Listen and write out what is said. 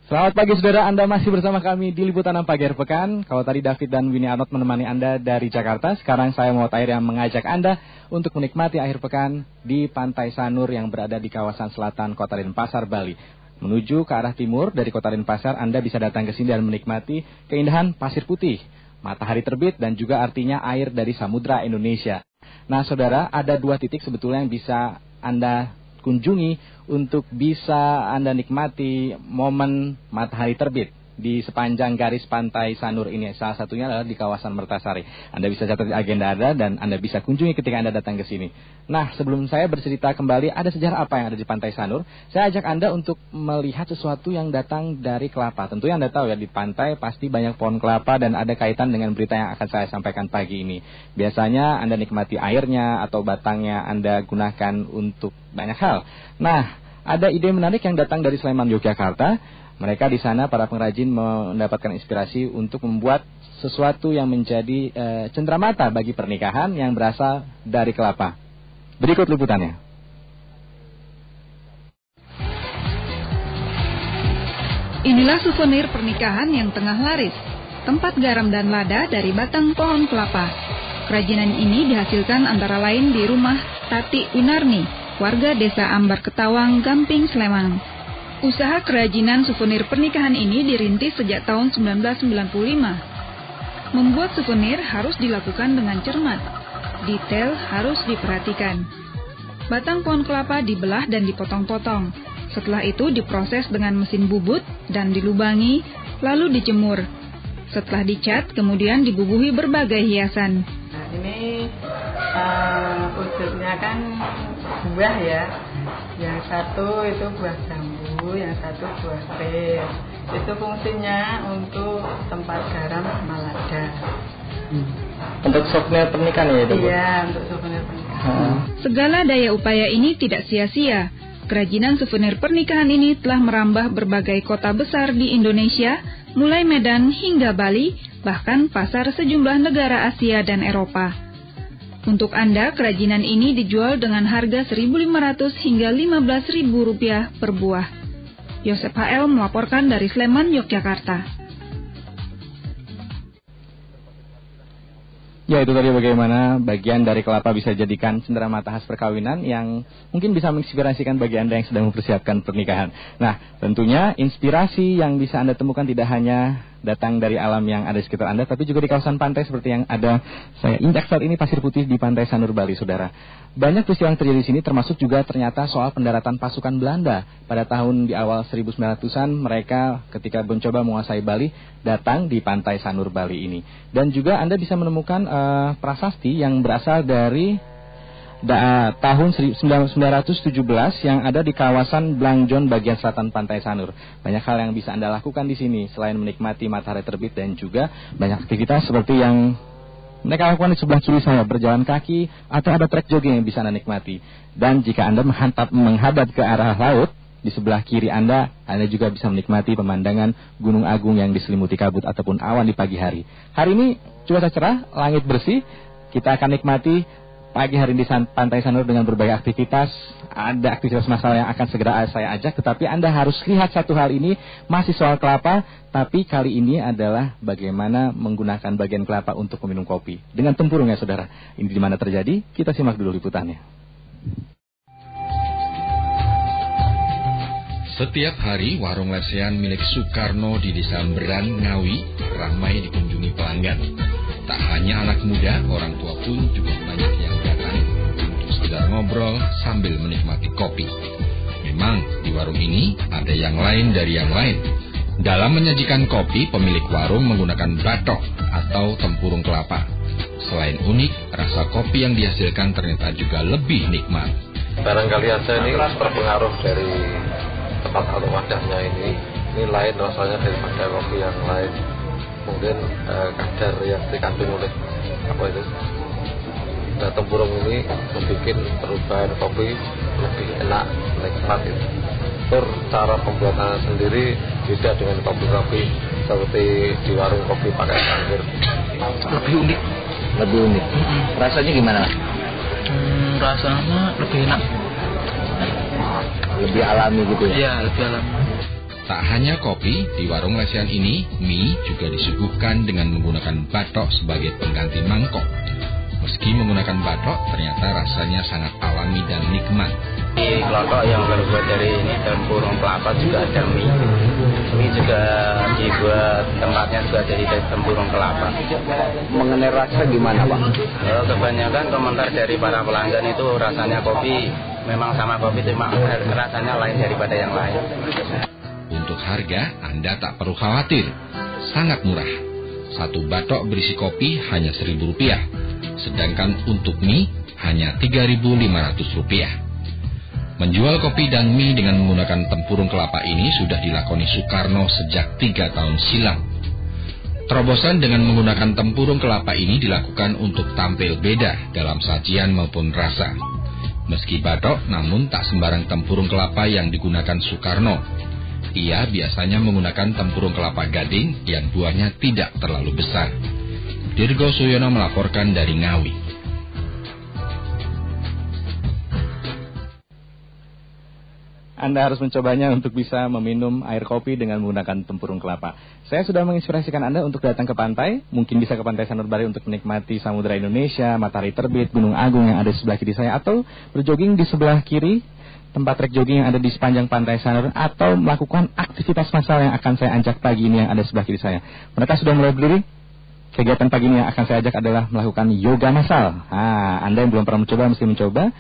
Selamat pagi saudara, Anda masih bersama kami di Liputan Pagi Akhir Pekan. Kalau tadi David dan Winnie Arnold menemani Anda dari Jakarta, sekarang saya Muhammad Tahir yang mengajak Anda untuk menikmati akhir pekan di Pantai Sanur yang berada di kawasan selatan Kota Denpasar, Bali. Menuju ke arah timur dari Kota Denpasar, Anda bisa datang ke sini dan menikmati keindahan pasir putih, matahari terbit, dan juga artinya air dari Samudra Indonesia. Nah saudara, ada dua titik sebetulnya yang bisa Anda kunjungi untuk bisa Anda nikmati momen matahari terbit di sepanjang garis Pantai Sanur ini. Salah satunya adalah di kawasan Mertasari. Anda bisa catat di agenda Anda dan Anda bisa kunjungi ketika Anda datang ke sini. Nah, sebelum saya bercerita kembali ada sejarah apa yang ada di Pantai Sanur, saya ajak Anda untuk melihat sesuatu yang datang dari kelapa. Tentunya Anda tahu ya, di pantai pasti banyak pohon kelapa dan ada kaitan dengan berita yang akan saya sampaikan pagi ini. Biasanya Anda nikmati airnya atau batangnya Anda gunakan untuk banyak hal. Nah, ada ide menarik yang datang dari Sleman, Yogyakarta. Mereka di sana, para pengrajin mendapatkan inspirasi untuk membuat sesuatu yang menjadi cenderamata bagi pernikahan yang berasal dari kelapa. Berikut liputannya. Inilah souvenir pernikahan yang tengah laris. Tempat garam dan lada dari batang pohon kelapa. Kerajinan ini dihasilkan antara lain di rumah Tati Winarni, warga desa Ambar Ketawang, Gamping, Sleman. Usaha kerajinan souvenir pernikahan ini dirintis sejak tahun 1995. Membuat souvenir harus dilakukan dengan cermat. Detail harus diperhatikan. Batang pohon kelapa dibelah dan dipotong-potong. Setelah itu diproses dengan mesin bubut dan dilubangi, lalu dijemur. Setelah dicat, kemudian dibubuhi berbagai hiasan. Nah, ini wujudnya kan buah ya. Yang satu itu buah jambu, yang satu buah pir. Itu fungsinya untuk tempat garam sama lada. Untuk souvenir pernikahan ya itu? Iya, untuk souvenir pernikahan. Segala daya upaya ini tidak sia-sia. Kerajinan souvenir pernikahan ini telah merambah berbagai kota besar di Indonesia, mulai Medan hingga Bali, bahkan pasar sejumlah negara Asia dan Eropa. Untuk Anda, kerajinan ini dijual dengan harga Rp1.500 hingga Rp15.000 per buah. Yosep HL melaporkan dari Sleman, Yogyakarta. Ya, itu tadi bagaimana bagian dari kelapa bisa jadikan cenderamata khas perkawinan yang mungkin bisa menginspirasikan bagi Anda yang sedang mempersiapkan pernikahan. Nah, tentunya inspirasi yang bisa Anda temukan tidak hanya datang dari alam yang ada di sekitar Anda, tapi juga di kawasan pantai seperti yang ada saya injak saat ini, pasir putih di Pantai Sanur, Bali, saudara. Banyak peristiwa yang terjadi di sini, termasuk juga ternyata soal pendaratan pasukan Belanda. Pada tahun di awal 1900-an, mereka ketika mencoba menguasai Bali, datang di Pantai Sanur, Bali ini. Dan juga Anda bisa menemukan prasasti yang berasal dari tahun 1917 yang ada di kawasan Blangjon bagian selatan Pantai Sanur. Banyak hal yang bisa Anda lakukan di sini selain menikmati matahari terbit dan juga banyak aktivitas seperti yang mereka lakukan di sebelah kiri saya, berjalan kaki atau ada trek jogging yang bisa Anda nikmati. Dan jika Anda menghadap ke arah laut, di sebelah kiri Anda juga bisa menikmati pemandangan Gunung Agung yang diselimuti kabut ataupun awan di pagi hari. Hari ini cuaca cerah, langit bersih. Kita akan nikmati pagi hari di Pantai Sanur dengan berbagai aktivitas. Ada aktivitas massal yang akan segera saya ajak, tetapi Anda harus lihat satu hal ini, masih soal kelapa, tapi kali ini adalah bagaimana menggunakan bagian kelapa untuk meminum kopi. Dengan tempurung ya saudara. Ini di mana terjadi? Kita simak dulu liputannya. Setiap hari warung lesehan milik Soekarno di Desa Beran, Ngawi ramai dikunjungi pelanggan. Tak hanya anak muda, orang tua pun juga banyak yang datang untuk sekedar ngobrol sambil menikmati kopi. Memang di warung ini ada yang lain dari yang lain. Dalam menyajikan kopi, pemilik warung menggunakan batok atau tempurung kelapa. Selain unik, rasa kopi yang dihasilkan ternyata juga lebih nikmat. Barangkali aja ini terpengaruh dari tempat atau wadahnya ini lain rasanya daripada kopi yang lain. Mungkin kadar yang dikandung oleh tempurung ini membuat perubahan kopi lebih enak, nikmat itu. Cara pembuatannya sendiri beda dengan kopi-kopi seperti di warung kopi pakai anggur. Lebih unik. Rasanya gimana? Rasanya lebih enak. Lebih alami gitu ya? Iya, lebih alami. Tak hanya kopi, di warung lesehan ini, mie juga disuguhkan dengan menggunakan batok sebagai pengganti mangkok. Meski menggunakan batok, ternyata rasanya sangat alami dan nikmat. Di kelotok yang terbuat dari ini tempurung kelapa juga ada mie. Mie juga dibuat, tempatnya juga dari tempurung kelapa. Mengenai rasa gimana, Pak? Kebanyakan komentar dari para pelanggan itu rasanya kopi memang sama kopi, cuma rasanya lain daripada yang lain. Untuk harga, Anda tak perlu khawatir. Sangat murah. Satu batok berisi kopi hanya Rp1.000. Sedangkan untuk mie hanya Rp3.500. Menjual kopi dan mie dengan menggunakan tempurung kelapa ini sudah dilakoni Soekarno sejak 3 tahun silam. Terobosan dengan menggunakan tempurung kelapa ini dilakukan untuk tampil beda dalam sajian maupun rasa. Meski batok, namun tak sembarang tempurung kelapa yang digunakan Soekarno. Ia biasanya menggunakan tempurung kelapa gading yang buahnya tidak terlalu besar. Dirgo Suyono melaporkan dari Ngawi. Anda harus mencobanya untuk bisa meminum air kopi dengan menggunakan tempurung kelapa. Saya sudah menginspirasikan Anda untuk datang ke pantai. Mungkin bisa ke Pantai Sanurbari untuk menikmati Samudra Indonesia, matahari terbit, Gunung Agung yang ada di sebelah kiri saya, atau berjoging di sebelah kiri, tempat trek jogging yang ada di sepanjang Pantai Sanur, atau melakukan aktivitas massal yang akan saya ajak pagi ini yang ada sebelah kiri saya. Mereka sudah mulai berdiri. Kegiatan pagi ini yang akan saya ajak adalah melakukan yoga massal. Anda yang belum pernah mencoba mesti mencoba.